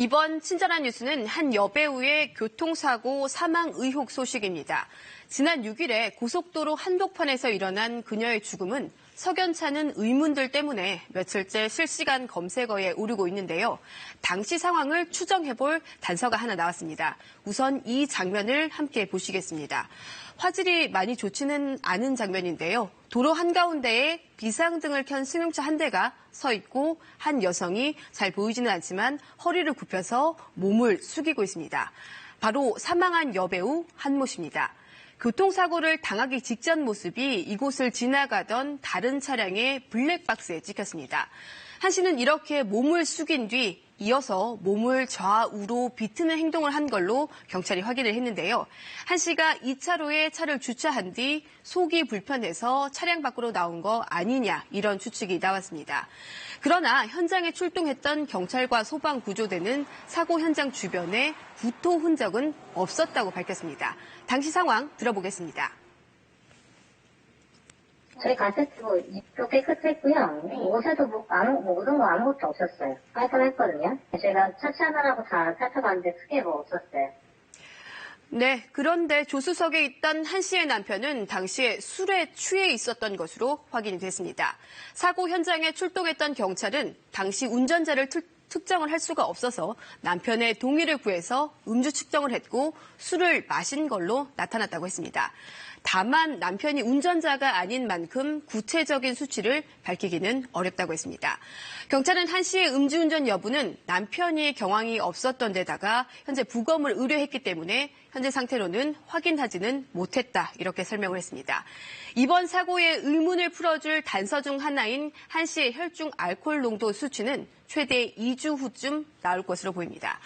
이번 친절한 뉴스는 한 여배우의 교통사고 사망 의혹 소식입니다. 지난 6일에 고속도로 한복판에서 일어난 그녀의 죽음은 석연찮은 의문들 때문에 며칠째 실시간 검색어에 오르고 있는데요. 당시 상황을 추정해볼 단서가 하나 나왔습니다. 우선 이 장면을 함께 보시겠습니다. 화질이 많이 좋지는 않은 장면인데요. 도로 한가운데에 비상등을 켠 승용차 한 대가 서 있고 한 여성이 잘 보이지는 않지만 허리를 굽혀서 몸을 숙이고 있습니다. 바로 사망한 여배우 한모 씨입니다. 교통사고를 당하기 직전 모습이 이곳을 지나가던 다른 차량의 블랙박스에 찍혔습니다. 한 씨는 이렇게 몸을 숙인 뒤 이어서 몸을 좌우로 비트는 행동을 한 걸로 경찰이 확인을 했는데요. 한 씨가 2차로에 차를 주차한 뒤 속이 불편해서 차량 밖으로 나온 거 아니냐 이런 추측이 나왔습니다. 그러나 현장에 출동했던 경찰과 소방구조대는 사고 현장 주변에 구토 흔적은 없었다고 밝혔습니다. 당시 상황 들어보겠습니다. 저희 갔을 때 입도 깨끗했고요. 옷에도 묻은 거 아무것도 없었어요. 깔끔했거든요. 저희가 차차하느라고 다 살펴봤는데 크게 없었어요. 네, 그런데 조수석에 있던 한 씨의 남편은 당시에 술에 취해 있었던 것으로 확인이 됐습니다. 사고 현장에 출동했던 경찰은 당시 운전자를 특정을 할 수가 없어서 남편의 동의를 구해서 음주 측정을 했고 술을 마신 걸로 나타났다고 했습니다. 다만 남편이 운전자가 아닌 만큼 구체적인 수치를 밝히기는 어렵다고 했습니다. 경찰은 한 씨의 음주운전 여부는 남편이 경황이 없었던 데다가 현재 부검을 의뢰했기 때문에 현재 상태로는 확인하지는 못했다 이렇게 설명을 했습니다. 이번 사고의 의문을 풀어줄 단서 중 하나인 한 씨의 혈중 알코올 농도 수치는 최대 2주 후쯤 나올 것으로 보입니다.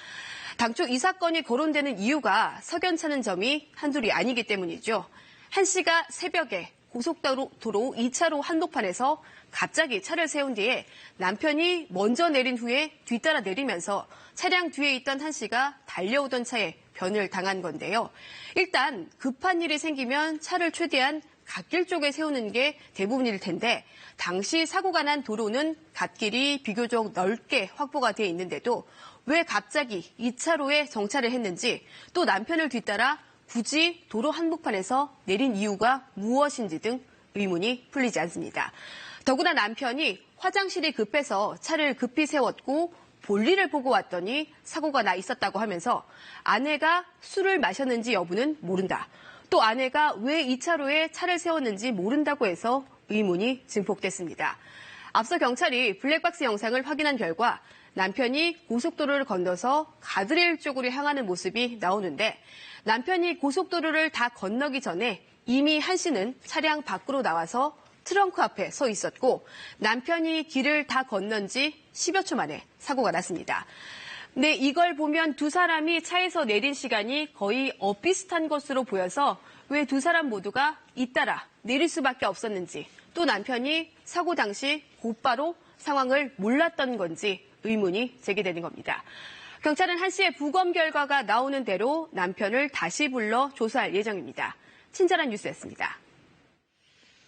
당초 이 사건이 거론되는 이유가 석연찮은 점이 한둘이 아니기 때문이죠. 한 씨가 새벽에 고속도로 2차로 한복판에서 갑자기 차를 세운 뒤에 남편이 먼저 내린 후에 뒤따라 내리면서 차량 뒤에 있던 한 씨가 달려오던 차에 변을 당한 건데요. 일단 급한 일이 생기면 차를 최대한 갓길 쪽에 세우는 게 대부분일 텐데 당시 사고가 난 도로는 갓길이 비교적 넓게 확보가 돼 있는데도 왜 갑자기 2차로에 정차를 했는지 또 남편을 뒤따라 굳이 도로 한복판에서 내린 이유가 무엇인지 등 의문이 풀리지 않습니다. 더구나 남편이 화장실이 급해서 차를 급히 세웠고 볼일을 보고 왔더니 사고가 나 있었다고 하면서 아내가 술을 마셨는지 여부는 모른다. 또 아내가 왜 2차로에 차를 세웠는지 모른다고 해서 의문이 증폭됐습니다. 앞서 경찰이 블랙박스 영상을 확인한 결과 남편이 고속도로를 건너서 가드레일 쪽으로 향하는 모습이 나오는데 남편이 고속도로를 다 건너기 전에 이미 한 씨는 차량 밖으로 나와서 트렁크 앞에 서 있었고 남편이 길을 다 건넌 지 10여 초 만에 사고가 났습니다. 네, 이걸 보면 두 사람이 차에서 내린 시간이 거의 엇비슷한 것으로 보여서 왜 두 사람 모두가 잇따라 내릴 수밖에 없었는지 또 남편이 사고 당시 곧바로 상황을 몰랐던 건지 의문이 제기되는 겁니다. 경찰은 한 씨의 부검 결과가 나오는 대로 남편을 다시 불러 조사할 예정입니다. 친절한 뉴스였습니다.